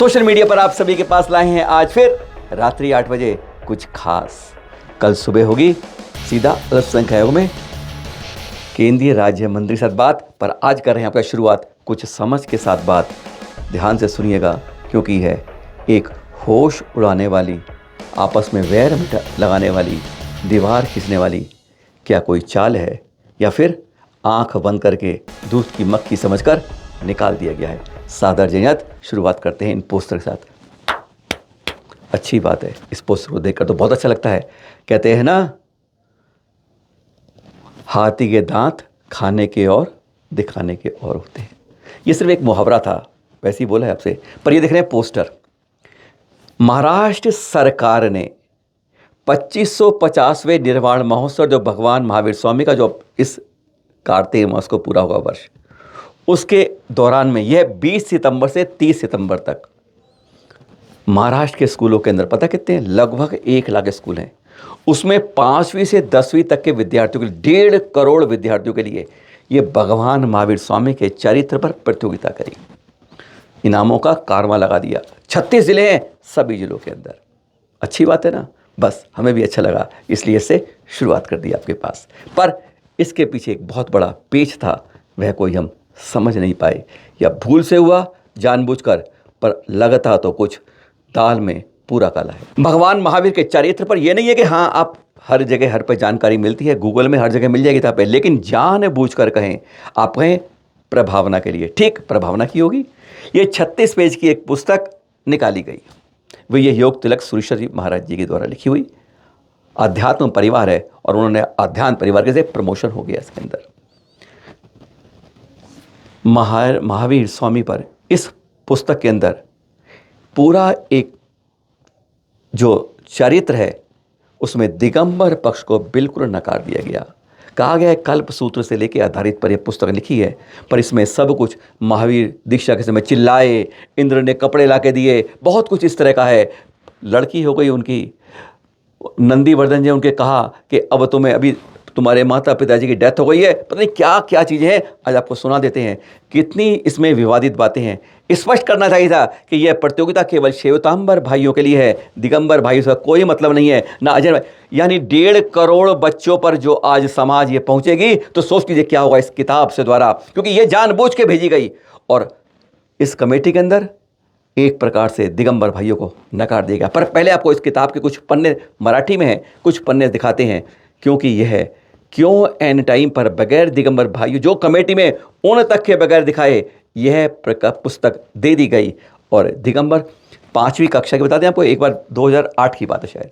Social media पर आप सभी के पास लाए हैं आज फिर रात्रि 8 बजे कुछ खास। कल सुबह होगी सीधा अल्पसंख्यक आयोग में केंद्रीय राज्य मंत्री के साथ बात, पर आज कर रहे हैं आपका शुरुआत कुछ समझ के साथ बात। ध्यान से सुनिएगा क्योंकि है एक होश उड़ाने वाली, आपस में वैर लगाने वाली, दीवार खींचने वाली क्या कोई चाल है, या फिर आंख बंद करके दूध की मक्खी समझकर निकाल दिया गया है। सादर जयत शुरुआत करते हैं इन पोस्टर के साथ। अच्छी बात है, इस पोस्टर को देखकर तो बहुत अच्छा लगता है। कहते हैं ना, हाथी के दांत खाने के और दिखाने के और होते हैं। ये सिर्फ एक मुहावरा था, वैसे ही बोला है आपसे। पर ये देख रहे हैं पोस्टर, महाराष्ट्र सरकार ने 2550वें निर्वाण महोत्सव, जो भगवान महावीर स्वामी का जो इस कार्तिक मास को पूरा हुआ वर्ष, उसके दौरान में यह 20 सितंबर से 30 सितंबर तक महाराष्ट्र के स्कूलों के अंदर, पता कितने हैं, लगभग 1 लाख स्कूल हैं, उसमें 5वीं से 10वीं तक के विद्यार्थियों के लिए 1.5 करोड़ विद्यार्थियों के लिए ये भगवान महावीर स्वामी के चरित्र पर प्रतियोगिता करी। इनामों का कारवां लगा दिया। 36 जिले हैं, सभी जिलों के अंदर। अच्छी बात है ना, बस हमें भी अच्छा लगा इसलिए इससे शुरुआत कर दी आपके पास। पर इसके पीछे एक बहुत बड़ा पेच था, वह कोई हम समझ नहीं पाए, या भूल से हुआ जानबूझकर, पर लगता तो कुछ दाल में पूरा काला है। भगवान महावीर के चरित्र पर यह नहीं है कि हाँ आप हर जगह हर पे जानकारी मिलती है, गूगल में हर जगह मिल जाएगी था पे, लेकिन जानबूझकर कहें, आप कहें प्रभावना के लिए, ठीक प्रभावना की होगी। ये 36 पेज की एक पुस्तक निकाली गई, वो ये योग तिलक सुरेश्वर जी महाराज जी के द्वारा लिखी हुई अध्यात्म परिवार है, और उन्होंने अध्यात्म परिवार के से प्रमोशन हो गया इसके अंदर। महावीर स्वामी पर इस पुस्तक के अंदर पूरा एक जो चरित्र है उसमें दिगंबर पक्ष को बिल्कुल नकार दिया गया। कहा गया है कल्प सूत्र से लेकर आधारित पर यह पुस्तक लिखी है, पर इसमें सब कुछ महावीर दीक्षा के समय चिल्लाए, इंद्र ने कपड़े लाके दिए, बहुत कुछ इस तरह का है। लड़की हो गई उनकी, नंदीवर्धन जी उनके कहा कि अब तुम्हें, अभी तुम्हारे माता पिताजी की डेथ हो गई है, पता नहीं क्या क्या चीज़ें हैं, आज आपको सुना देते हैं। कितनी इसमें विवादित बातें हैं। स्पष्ट करना चाहिए था कि यह प्रतियोगिता केवल श्वेतांबर भाइयों के लिए है, दिगंबर भाइयों से कोई मतलब नहीं है ना अजय। यानी 1.5 करोड़ बच्चों पर जो आज समाज ये पहुंचेगी, तो सोच लीजिए क्या होगा इस किताब से द्वारा, क्योंकि ये जानबूझ के भेजी गई। और इस कमेटी के अंदर एक प्रकार से दिगंबर भाइयों को नकार दिया गया। पर पहले आपको इस किताब के कुछ पन्ने, मराठी में हैं, कुछ पन्ने दिखाते हैं, क्योंकि यह क्यों एन टाइम पर बगैर दिगंबर भाइयों, जो कमेटी में उन तक के बगैर दिखाए, यह पुस्तक दे दी गई। और दिगंबर 5वीं कक्षा की, बता दें आपको, एक बार 2008 की बात है शायद,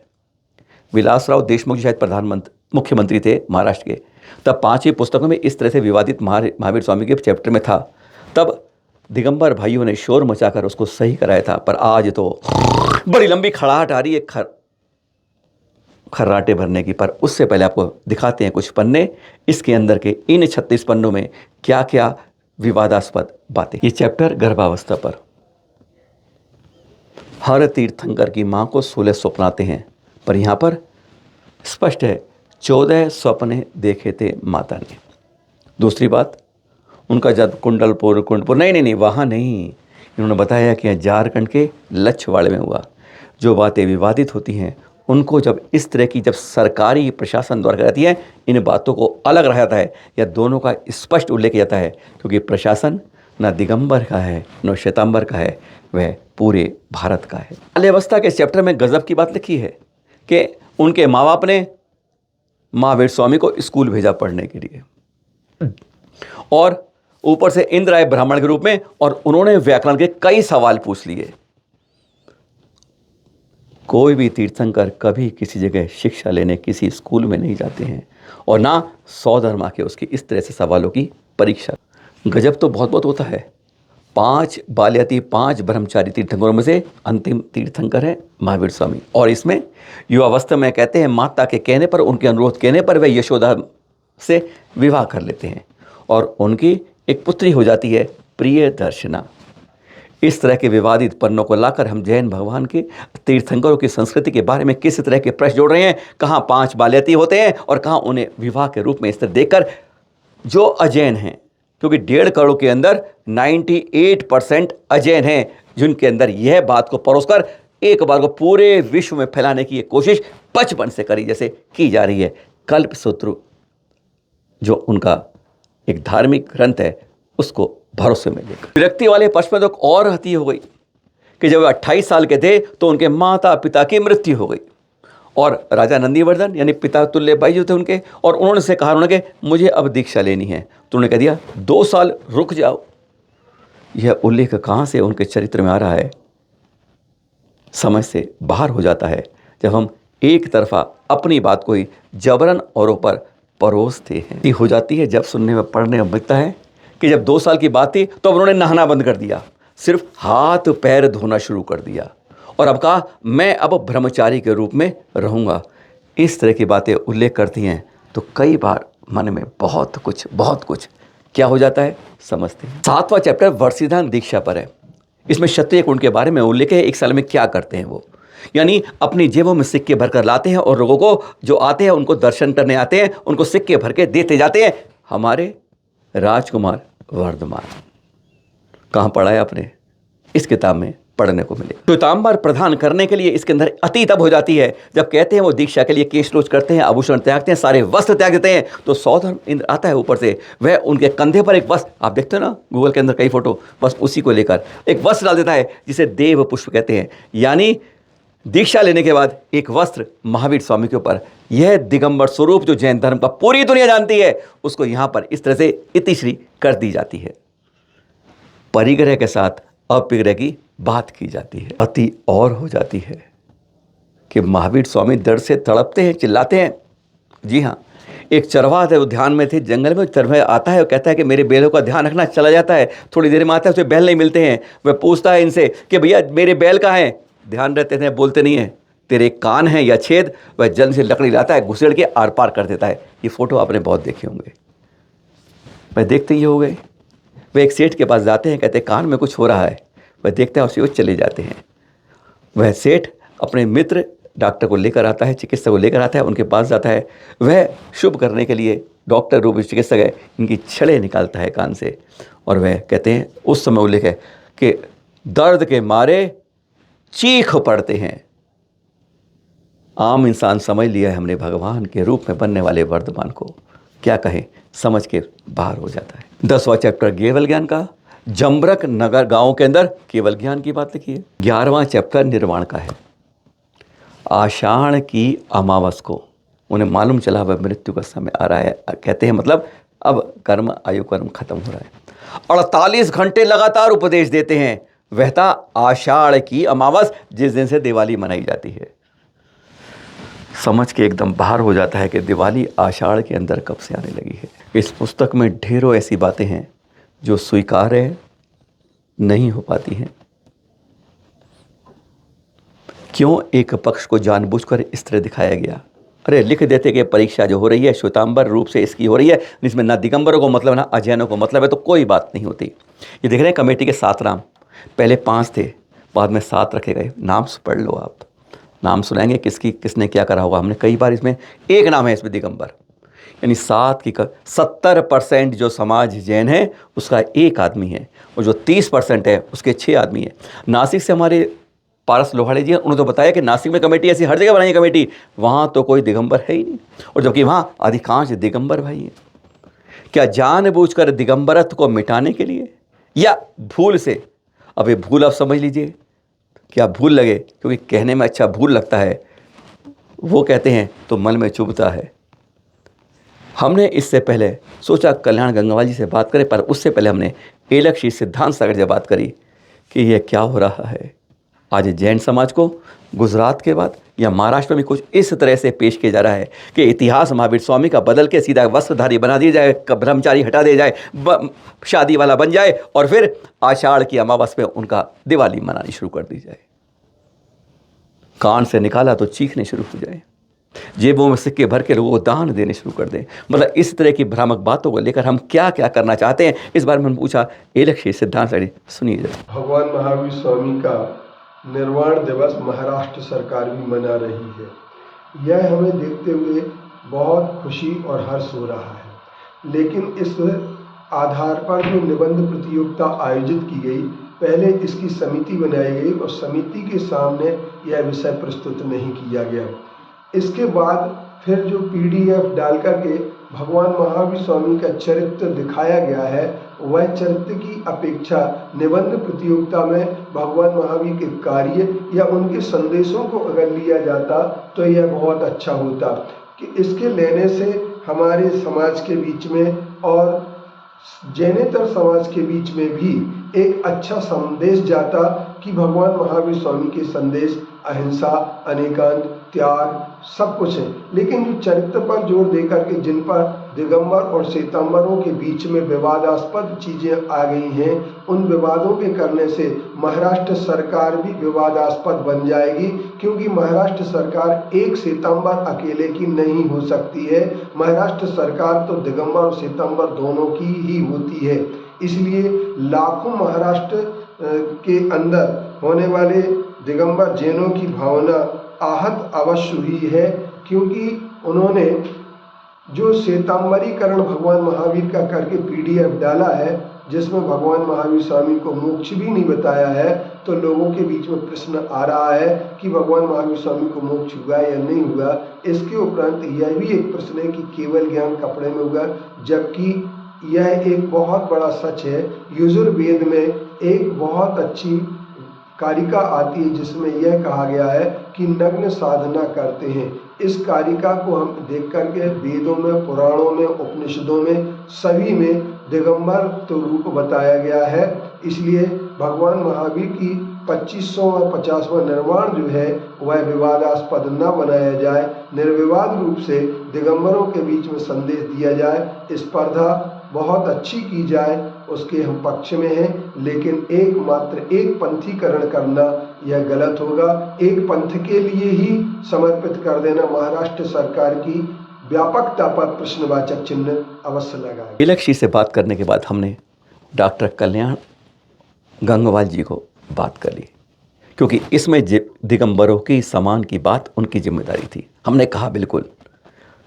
विलासराव देशमुख जी शायद मुख्यमंत्री थे महाराष्ट्र के, तब 5वीं पुस्तकों में इस तरह से विवादित महावीर स्वामी के चैप्टर में था। तब दिगंबर भाइयों ने शोर मचाकर उसको सही कराया था। पर आज तो बड़ी लंबी खड़ाहट आ रही है खर्राटे भरने की। पर उससे पहले आपको दिखाते हैं कुछ पन्ने, इसके अंदर के इन 36 पन्नों में क्या क्या विवादास्पद बातें। ये चैप्टर गर्भावस्था पर, हर तीर्थंकर की मां को 16 स्वप्न आते हैं, पर यहां पर स्पष्ट है 14 स्वप्न देखे थे माता ने। दूसरी बात, उनका जब कुंडलपुर नहीं, वहां नहीं, इन्होंने बताया कि झारखंड के लच्छवाड़े में हुआ। जो बातें विवादित होती हैं उनको जब इस तरह की, जब सरकारी प्रशासन द्वारा जाती है, इन बातों को अलग रखा जाता है, या दोनों का स्पष्ट उल्लेख किया जाता है, क्योंकि प्रशासन न दिगंबर का है न श्वेतांबर का है, वह पूरे भारत का है। बाल्यावस्था के चैप्टर में गजब की बात लिखी है कि उनके माँ बाप ने महावीर स्वामी को स्कूल भेजा पढ़ने के लिए, और ऊपर से इंद्र आए ब्राह्मण के रूप में, और उन्होंने व्याकरण के कई सवाल पूछ लिए। कोई भी तीर्थंकर कभी किसी जगह शिक्षा लेने किसी स्कूल में नहीं जाते हैं, और ना 100 धर्मा के उसकी इस तरह से सवालों की परीक्षा। गजब तो बहुत बहुत होता है। 5 बाल्याती 5 ब्रह्मचारी तीर्थंकरों में से अंतिम तीर्थंकर है महावीर स्वामी, और इसमें युवावस्था में कहते हैं माता के कहने पर, उनके अनुरोध कहने पर वे यशोदा से विवाह कर लेते हैं, और उनकी एक पुत्री हो जाती है प्रियदर्शना। इस तरह के विवादित पन्नों को लाकर हम जैन भगवान के तीर्थंकरों की संस्कृति के बारे में किस तरह के प्रश्न जोड़ रहे हैं। कहाँ 5 बाल्याती होते हैं और कहाँ उन्हें विवाह के रूप में इस तरह देखकर जो अजैन हैं, क्योंकि 1.5 करोड़ के अंदर 98% अजैन हैं, जिनके अंदर यह बात को परोसकर एक बार को पूरे विश्व में फैलाने की कोशिश बचपन से करी जैसे की जा रही है। कल्पसूत्र जो उनका एक धार्मिक ग्रंथ है, उसको भरोसे में लेकर विरक्ति वाले पक्ष में तो और हती हो गई कि जब वे 28 साल के थे तो उनके माता पिता की मृत्यु हो गई, और राजा नंदीवर्धन यानी पिता तुल्य भाई जो थे उनके, और उन्होंने से कहा उन्होंने कि मुझे अब दीक्षा लेनी है, तो उन्होंने कह दिया 2 साल रुक जाओ। यह उल्लेख कहाँ से उनके चरित्र में आ रहा है? समझ से बाहर हो जाता है जब हम एक तरफा अपनी बात को ही जबरन औरों पर परोसते हैं। हो जाती है जब सुनने में पढ़ने में मिलता है कि जब 2 साल की बात थी तो उन्होंने नहाना बंद कर दिया, सिर्फ हाथ पैर धोना शुरू कर दिया, और अब कहा मैं अब ब्रह्मचारी के रूप में रहूँगा। इस तरह की बातें उल्लेख करती हैं तो कई बार मन में बहुत कुछ क्या हो जाता है समझते हैं। 7वां चैप्टर वर्षिधान दीक्षा पर है। इसमें क्षत्रिय कुंड के बारे में उल्लेख है, 1 साल में क्या करते हैं वो, यानी अपनी जेबों में सिक्के भरकर लाते हैं और लोगों को जो आते हैं उनको दर्शन करने आते हैं उनको सिक्के भर के देते जाते हैं। हमारे राजकुमार वर्धमान कहाँ पढ़ा है आपने? इस किताब में पढ़ने को मिले। श्वेतांबर प्रदान करने के लिए इसके अंदर अति तब हो जाती है जब कहते हैं वो दीक्षा के लिए केश रोज करते हैं, आभूषण त्यागते हैं, सारे वस्त्र त्याग देते हैं, तो सौधर्म इंद्र आता है ऊपर से, वह उनके कंधे पर एक वस्त्र, आप देखते हो ना गूगल के अंदर कई फोटो, बस उसी को लेकर एक वस्त्र डाल देता है जिसे देव पुष्प कहते हैं। यानी दीक्षा लेने के बाद एक वस्त्र महावीर स्वामी के ऊपर, यह दिगंबर स्वरूप जो जैन धर्म का पूरी दुनिया जानती है, उसको यहां पर इस तरह से इतिश्री कर दी जाती है। परिग्रह के साथ अपिग्रह की बात की जाती है। अति और हो जाती है कि महावीर स्वामी दर्द से तड़पते हैं, चिल्लाते हैं। जी हाँ, एक चरवाहा थे, वो ध्यान में थे, जंगल में चरवाहा आता है और कहता है कि मेरे बैलों का ध्यान रखना, चला जाता है, थोड़ी देर में आता है, उसे बैल नहीं मिलते हैं। वह पूछता है इनसे कि भैया मेरे बैल कहाँ हैं? ध्यान रहते थे, बोलते नहीं है, तेरे कान हैं या छेद। वह जल्द से लकड़ी लाता है, घुसेड़ के आर पार कर देता है। ये फोटो आपने बहुत देखे होंगे, वह देखते ही हो गए। वह एक सेठ के पास जाते हैं, कहते कान में कुछ हो रहा है, वह देखते हैं उसी को चले जाते हैं। वह सेठ अपने मित्र डॉक्टर को लेकर आता है, चिकित्सक को लेकर आता है, उनके पास जाता है। वह शुभ करने के लिए डॉक्टर रूप चिकित्सक है, इनकी छड़े निकालता है कान से, और वह कहते हैं उस समय उल्लेख है कि दर्द के मारे चीख पड़ते हैं। आम इंसान समझ लिया है हमने भगवान के रूप में बनने वाले वर्धमान को, क्या कहें, समझ के बाहर हो जाता है। 10वां चैप्टर केवल ज्ञान का, जमरक नगर गांव के अंदर केवल ज्ञान की बात लिखी है। 11वां चैप्टर निर्वाण का है। आषाढ़ की अमावस को उन्हें मालूम चला वह मृत्यु का समय आ रहा है, कहते हैं मतलब अब कर्म आयु कर्म खत्म हो रहा है। 48 घंटे लगातार उपदेश देते हैं। वह था आषाढ़ की अमावस, जिस दिन से दिवाली मनाई जाती है। समझ के एकदम बाहर हो जाता है कि दिवाली आषाढ़ के अंदर कब से आने लगी है। इस पुस्तक में ढेरों ऐसी बातें हैं जो स्वीकार्य नहीं हो पाती हैं। क्यों एक पक्ष को जानबूझकर इस तरह दिखाया गया? अरे लिख देते कि परीक्षा जो हो रही है श्वेतांबर रूप से इसकी हो रही है, इसमें ना दिगंबरों को मतलब ना अजैनों को मतलब है, तो कोई बात नहीं होती। ये देख रहे हैं कमेटी के 7 नाम, पहले 5 थे, बाद में 7 रखे गए। नाम पढ़ लो आप, नाम सुनाएंगे किसने क्या करा होगा। हमने कई बार इसमें एक नाम है इसमें दिगंबर, यानी 7 की 70% जो समाज जैन है उसका 1 आदमी है, और जो 30% है उसके 6 आदमी है। नासिक से हमारे पारस लोहाड़े जी उन्होंने तो बताया कि नासिक में कमेटी ऐसी हर जगह बनाई कमेटी, वहाँ तो कोई दिगंबर है ही नहीं, और जबकि वहाँ अधिकांश दिगंबर भाई हैं। क्या जानबूझकर दिगंबरत्व को मिटाने के लिए, या भूल से? अब ये भूल आप समझ लीजिए, क्या भूल लगे, क्योंकि कहने में अच्छा भूल लगता है, वो कहते हैं तो मन में चुभता है। हमने इससे पहले सोचा कल्याण गंगावाल जी से बात करें, पर उससे पहले हमने एलक श्री सिद्धांत सागर से बात करी कि यह क्या हो रहा है। आज जैन समाज को गुजरात के बाद या महाराष्ट्र में कुछ इस तरह से पेश किया जा रहा है कि इतिहास महावीर स्वामी का बदल के सीधा वस्त्रधारी बना दिया जाए, ब्रह्मचारी हटा दिया जाए, शादी वाला बन जाए, और फिर आषाढ़ की अमावस में उनका दिवाली मनानी शुरू कर दी जाए। कान से निकाला तो चीखने शुरू हो जाए, जेबों में सिक्के भर के लोगों को दान देने शुरू कर दें। मतलब इस तरह की भ्रामक बातों को लेकर हम क्या क्या करना चाहते हैं, इस बारे में हमने पूछा एलक श्री सिद्धांत सागर। सुनिए जरा। भगवान महावीर स्वामी का निर्वाण दिवस महाराष्ट्र सरकार भी मना रही है। यह हमें देखते हुए बहुत खुशी और हर्ष हो रहा है, लेकिन इस आधार पर जो निबंध प्रतियोगिता आयोजित की गई, पहले इसकी समिति बनाई गई और समिति के सामने यह विषय प्रस्तुत नहीं किया गया। इसके बाद फिर जो पीडीएफ डाल करके भगवान महावीर स्वामी का चरित्र दिखाया गया है, वह चरित्र की अपेक्षा निबंध प्रतियोगिता में भगवान महावीर के कार्य या उनके संदेशों को अगर लिया जाता तो यह बहुत अच्छा होता कि इसके लेने से हमारे समाज के बीच में और जैनेतर समाज के बीच में भी एक अच्छा संदेश जाता कि भगवान महावीर स्वामी के संदेश अहिंसा, अनेकांत, त्याग सब कुछ है। लेकिन जो चरित्र पर जोर देकर के जिन पर दिगंबर और श्वेतांबरों के बीच में विवादास्पद चीजें आ गई हैं, उन विवादों के करने से महाराष्ट्र सरकार भी विवादास्पद बन जाएगी, क्योंकि महाराष्ट्र सरकार एक श्वेतांबर अकेले की नहीं हो सकती है। महाराष्ट्र सरकार तो दिगंबर और श्वेतांबर दोनों की ही होती है। इसलिए लाखों महाराष्ट्र के अंदर होने वाले दिगंबर जैनों की भावना आहत अवश्य हुई है, क्योंकि उन्होंने जो श्वेतांबरीकरण भगवान महावीर का करके पीडीएफ डाला है, जिसमें भगवान महावीर स्वामी को मोक्ष भी नहीं बताया है, तो लोगों के बीच में प्रश्न आ रहा है कि भगवान महावीर स्वामी को मोक्ष हुआ या नहीं हुआ। इसके उपरांत यह भी एक प्रश्न है कि केवल ज्ञान कपड़े में हुआ, जबकि यह एक बहुत बड़ा सच है। यजुर्वेद में एक बहुत अच्छी कारिका आती है जिसमें यह कहा गया है कि नग्न साधना करते हैं। इस कारिका को हम देख करके वेदों में, पुराणों में, उपनिषदों में सभी में दिगंबर तो रूप बताया गया है। इसलिए भगवान महावीर की 25वां और 50वां निर्वाण जो है वह विवादास्पद न बनाया जाए, निर्विवाद रूप से दिगंबरों के बीच में संदेश दिया जाए, स्पर्धा बहुत अच्छी की जाए, उसके हम पक्ष में हैं। लेकिन एकमात्र एक पंथीकरण करना यह गलत होगा। एक पंथ के लिए ही समर्पित कर देना महाराष्ट्र सरकार की व्यापकता पर प्रश्नवाचक चिन्ह अवश्य लगाए। विलक्षी से बात करने के बाद हमने डॉक्टर कल्याण गंगवाल जी को बात कर ली, क्योंकि इसमें दिगंबरों की सम्मान की बात उनकी जिम्मेदारी थी। हमने कहा बिल्कुल,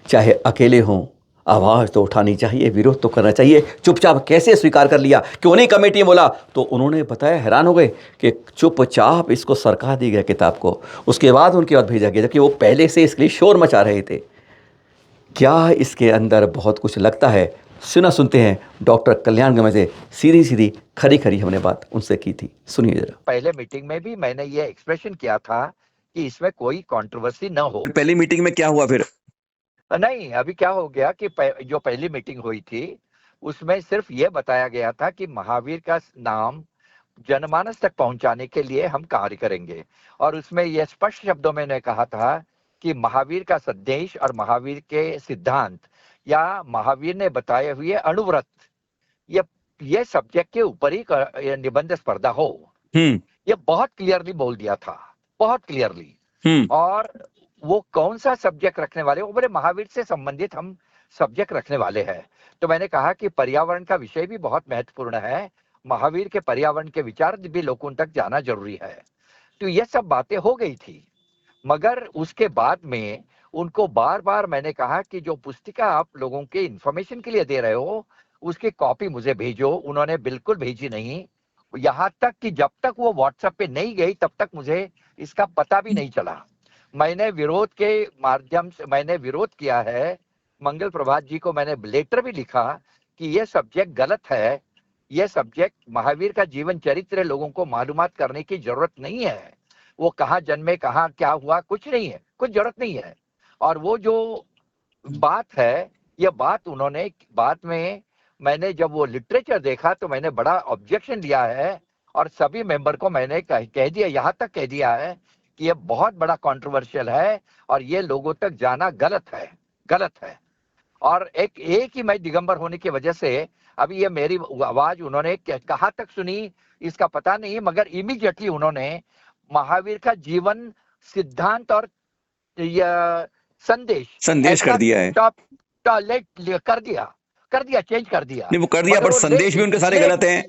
चाहे अकेले हों, आवाज़ तो उठानी चाहिए, विरोध तो करना चाहिए। चुपचाप कैसे स्वीकार कर लिया कि उन्हीं कमेटी ने बोला, तो उन्होंने बताया, हैरान हो गए कि चुपचाप इसको सरका दी गया किताब को, उसके बाद उनके बाद भेजा गया, जबकि वो पहले से इसके लिए शोर मचा रहे थे। क्या इसके अंदर बहुत कुछ लगता है। सुनते हैं डॉक्टर कल्याण गंगवाल से सीधी सीधी खरी खरी हमने बात उनसे की थी, सुनिए जरा। पहले मीटिंग में भी मैंने ये एक्सप्रेशन किया था कि इसमें कोई कंट्रोवर्सी न हो। पहली मीटिंग में क्या हुआ फिर? नहीं, अभी क्या हो गया कि जो पहली मीटिंग हुई थी उसमें सिर्फ ये बताया गया था कि महावीर का नाम जनमानस तक पहुंचाने के लिए हम कार्य करेंगे, और उसमें यह स्पष्ट शब्दों में कहा था कि महावीर का संदेश और महावीर के सिद्धांत या महावीर ने बताए हुए अणुव्रत, ये सब्जेक्ट के ऊपर ही निबंध स्पर्धा हो। ये बहुत क्लियरली बोल दिया था, बहुत क्लियरली। और वो कौन सा सब्जेक्ट रखने वाले, वो बोले महावीर से संबंधित हम सब्जेक्ट रखने वाले हैं। तो मैंने कहा कि पर्यावरण का विषय भी बहुत महत्वपूर्ण है, महावीर के पर्यावरण के विचार भी लोगों तक जाना जरूरी है। तो ये सब बातें हो गई थी, मगर उसके बाद में उनको बार बार मैंने कहा कि जो पुस्तिका आप लोगों के इंफॉर्मेशन के लिए दे रहे हो उसकी कॉपी मुझे भेजो। उन्होंने बिल्कुल भेजी नहीं, यहाँ तक कि जब तक वो व्हाट्सएप पे नहीं गई तब तक मुझे इसका पता भी नहीं चला। मैंने विरोध के माध्यम से मैंने विरोध किया है, मंगल प्रभात जी को मैंने लेटर भी लिखा कि ये सब्जेक्ट गलत है, ये सब्जेक्ट महावीर का जीवन चरित्र लोगों को मालूमात करने की जरूरत नहीं है। वो कहाँ जन्मे, कहाँ क्या हुआ, कुछ नहीं है, कुछ जरूरत नहीं है। और वो जो बात है, ये बात उन्होंने बाद में मैंने जब वो लिटरेचर देखा तो मैंने बड़ा ऑब्जेक्शन लिया है, और सभी मेंबर को मैंने कह दिया, यहाँ तक कह दिया है कि ये बहुत बड़ा कंट्रोवर्शियल है और ये लोगों तक जाना गलत है, गलत है। और एक ही मैं दिगंबर होने की वजह से अभी ये मेरी आवाज उन्होंने कहाँ तक सुनी इसका पता नहीं, मगर इमीडिएटली उन्होंने महावीर का जीवन सिद्धांत और संदेश कर दिया है, कर दिया चेंज कर दिया। नहीं वो कर दिया, पर संदेश भी उनके सारे गलत हैं।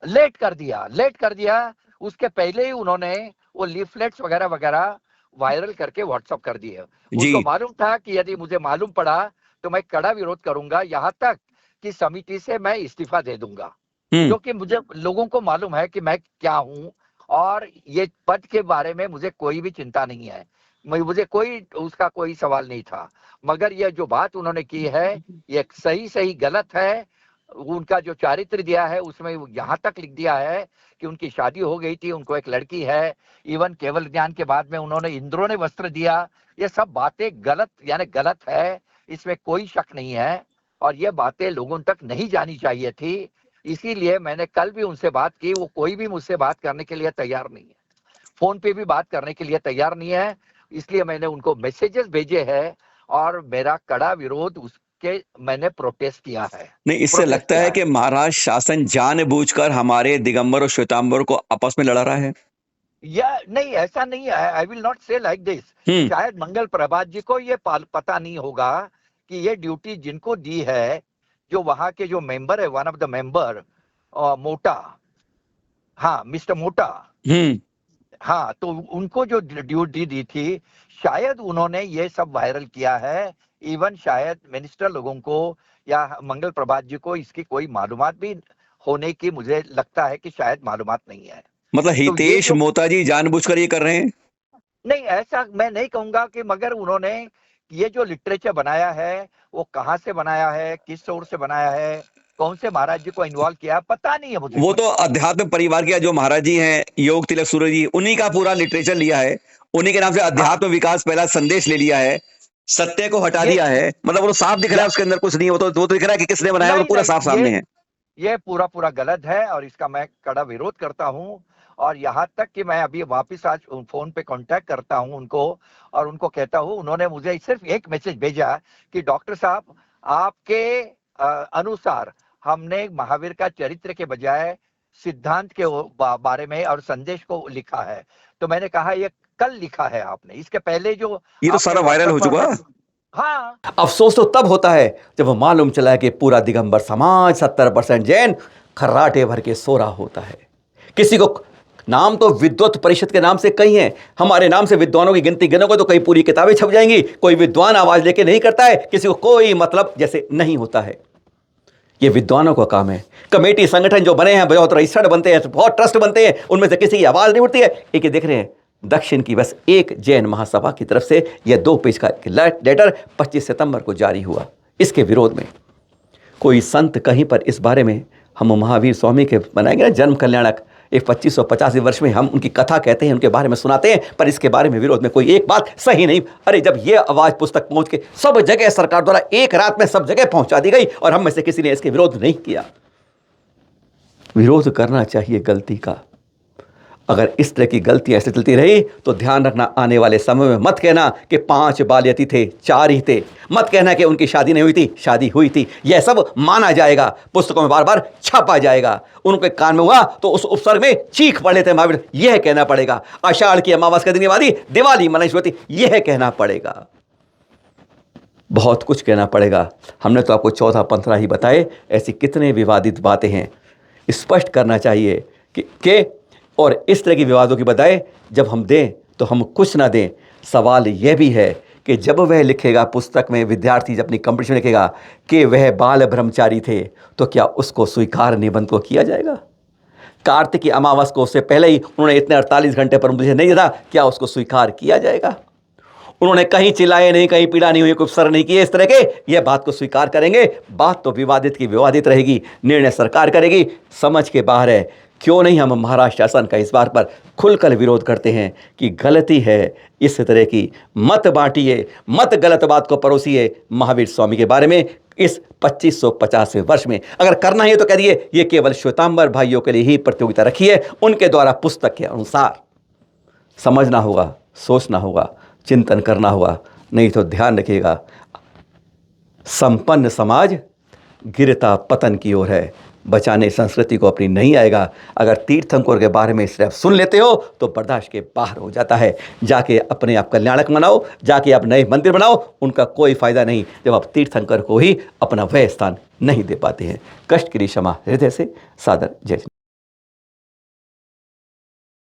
लेट कर दिया। उसके पहले ही उन्होंने वो लीफलेट्स वगैरह वगैरह वायरल करके व्हाट्सएप कर दिए। उनको मालूम था कि यदि मुझे मालूम पड़ा तो मैं कड़ा विरोध करूंगा, यहाँ तक की समिति से मैं इस्तीफा दे दूंगा, हम्म। क्योंकि मुझे लोगों को मालूम है कि मैं क्या हूं और ये पद के बारे में मुझे कोई भी चिंता नहीं है, मुझे कोई उसका कोई सवाल नहीं था। मगर ये जो बात उन्होंने की है ये सही गलत है। उनका जो चारित्र दिया है उसमें यहाँ तक लिख दिया है कि उनकी शादी हो गई थी, उनको एक लड़की है, इवन केवल ज्ञान के बाद में उन्होंने इंद्रों ने वस्त्र दिया। ये सब बातें गलत यानी गलत है, इसमें कोई शक नहीं है और ये बातें लोगों तक नहीं जानी चाहिए थी। इसीलिए मैंने कल भी उनसे बात की, वो कोई भी मुझसे बात करने के लिए तैयार नहीं है, फोन पे भी बात करने के लिए तैयार नहीं है। इसलिए मैंने उनको मैसेजेस भेजे हैं और मेरा कड़ा विरोध उसके मैंने प्रोटेस्ट किया है। नहीं, इससे प्रोटेस्ट लगता किया है कि महाराष्ट्र शासन जानबूझकर हमारे दिगंबर और श्वेतांबर को आपस में लड़ा रहा है। या नहीं, ऐसा नहीं है, आई विल नॉट से लाइक दिस। शायद मंगल प्रभात जी को ये पता नहीं होगा कि ये ड्यूटी जिनको दी है, जो वहां के जो मेंबर है, वन ऑफ द मेंबर मोटा, हाँ मिस्टर मोटा, हाँ, तो उनको जो ड्यूटी दी थी शायद उन्होंने ये सब वायरल किया है। इवन शायद मिनिस्टर लोगों को या मंगल प्रभात जी को इसकी कोई मालूमात भी होने की मुझे लगता है कि शायद मालूमात नहीं है। मतलब तो ये हितेश जो मोता जी जानबूझकर ये कर रहे हैं। नहीं, ऐसा मैं नहीं कहूंगा कि, मगर उन्होंने ये जो लिटरेचर बनाया है वो कहाँ से बनाया है, किस सोर्स से बनाया है, कौन से महाराज जी को इन्वॉल्व किया, पता नहीं है मुझे वो कुछ। तो अध्यात्म परिवार के जो महाराज जी हैं, योग तिलक सूर्य जी, उन्हीं का पूरा लिटरेचर लिया है, उन्हीं के नाम से हाँ, अध्यात्म विकास पहला संदेश ले लिया है, सत्य को हटा ये दिया है। मतलब वो साफ दिख रहा है, उसके अंदर कुछ नहीं है, वो तो दिख रहा है कि किसने बनाया, वो नहीं पूरा नहीं, साफ सामने है। ये पूरा गलत है और इसका मैं कड़ा विरोध करता हूँ। और यहाँ तक कि मैं अभी वापस आज फोन पे कांटेक्ट करता हूँ उनको और उनको कहता हूँ, उन्होंने मुझे सिर्फ एक मैसेज भेजा कि डॉक्टर साहब आपके अनुसार हमने महावीर का चरित्र के बजाय सिद्धांत के बारे में और संदेश को लिखा है। तो मैंने कहा ये कल लिखा है आपने, इसके पहले जो ये तो आपने सारा वायरल हो WhatsApp पर चुका। हाँ, अफसोस तो तब होता है जब वो मालूम चला है कि पूरा दिगंबर समाज 70% जैन खर्राटे भर के सो रहा होता है। किसी को नाम तो विद्वत परिषद के नाम से कई हैं, हमारे नाम से विद्वानों की गिनती गिनोगे तो कई पूरी किताबें छप जाएंगी। कोई विद्वान आवाज लेके नहीं करता है, किसी को कोई मतलब जैसे नहीं होता है। ये विद्वानों का काम है। कमेटी संगठन जो बने हैं बहुत रजिस्टर्ड बनते हैं, बहुत ट्रस्ट बनते हैं, उनमें से किसी की आवाज नहीं उठती है। एक ये देख रहे हैं दक्षिण की बस एक जैन महासभा की तरफ से यह 2 पेज का लेटर 25 सितंबर को जारी हुआ। इसके विरोध में कोई संत कहीं पर इस बारे में, हम महावीर स्वामी के बनाएंगे ना जन्म कल्याणक, एक 2550 वर्ष में हम उनकी कथा कहते हैं, उनके बारे में सुनाते हैं, पर इसके बारे में विरोध में कोई एक बात सही नहीं। अरे जब ये आवाज़ पुस्तक पहुंच के सब जगह सरकार द्वारा एक रात में सब जगह पहुंचा दी गई और हम में से किसी ने इसके विरोध नहीं किया। विरोध करना चाहिए गलती का। अगर इस तरह की गलतियां ऐसे चलती रही तो ध्यान रखना, आने वाले समय में मत कहना कि 5 बाल यति थे, 4 ही थे। मत कहना कि उनकी शादी नहीं हुई थी, शादी हुई थी। यह सब माना जाएगा, पुस्तकों में बार बार छापा जाएगा। उनके कान में हुआ तो उस उपसर्ग में चीख पड़ लेते महावीर, यह कहना पड़ेगा। आषाढ़ की अमावस के दिन वाली दिवाली मनाई होती, यह कहना पड़ेगा। बहुत कुछ कहना पड़ेगा। हमने तो आपको 14-15 ही बताए, ऐसी कितने विवादित बातें हैं। स्पष्ट करना चाहिए कि और इस तरह की विवादों की बजाय जब हम दें तो हम कुछ ना दें। सवाल यह भी है कि जब वह लिखेगा पुस्तक में, विद्यार्थी जब अपनी कंपटीशन लिखेगा कि वह बाल ब्रह्मचारी थे, तो क्या उसको स्वीकार निबंध को किया जाएगा? कार्तिक की अमावस को उससे पहले ही उन्होंने इतने 48 घंटे पर मुझे नहीं दिया, क्या उसको स्वीकार किया जाएगा? उन्होंने कहीं चिल्लाए नहीं, कहीं पीड़ा नहीं हुई, कोई उपसर्ग नहीं किए इस तरह के, यह बात को स्वीकार करेंगे। बात तो विवादित की विवादित रहेगी, निर्णय सरकार करेगी। समझ के बाहर है। क्यों नहीं हम महाराष्ट्र शासन का इस बात पर खुलकर विरोध करते हैं कि गलती है इस तरह की। मत बांटिए, मत गलत बात को परोसिए महावीर स्वामी के बारे में। इस 2550वें वर्ष में अगर करना ही है तो कह दिए ये केवल श्वेतांबर भाइयों के लिए ही प्रतियोगिता रखी है, उनके द्वारा पुस्तक के अनुसार। समझना होगा, सोचना होगा, चिंतन करना होगा। नहीं तो ध्यान रखिएगा, संपन्न समाज गिरता पतन की ओर है। बचाने संस्कृति को अपनी नहीं आएगा। अगर तीर्थंकर के बारे में सिर्फ सुन लेते हो तो बर्दाश्त के बाहर हो जाता है। जाके अपने आप कल्याणक बनाओ, जाके आप नए मंदिर बनाओ, उनका कोई फायदा नहीं जब आप तीर्थंकर को ही अपना वह स्थान नहीं दे पाते हैं। कष्ट के लिए क्षमा, हृदय से सादर जय।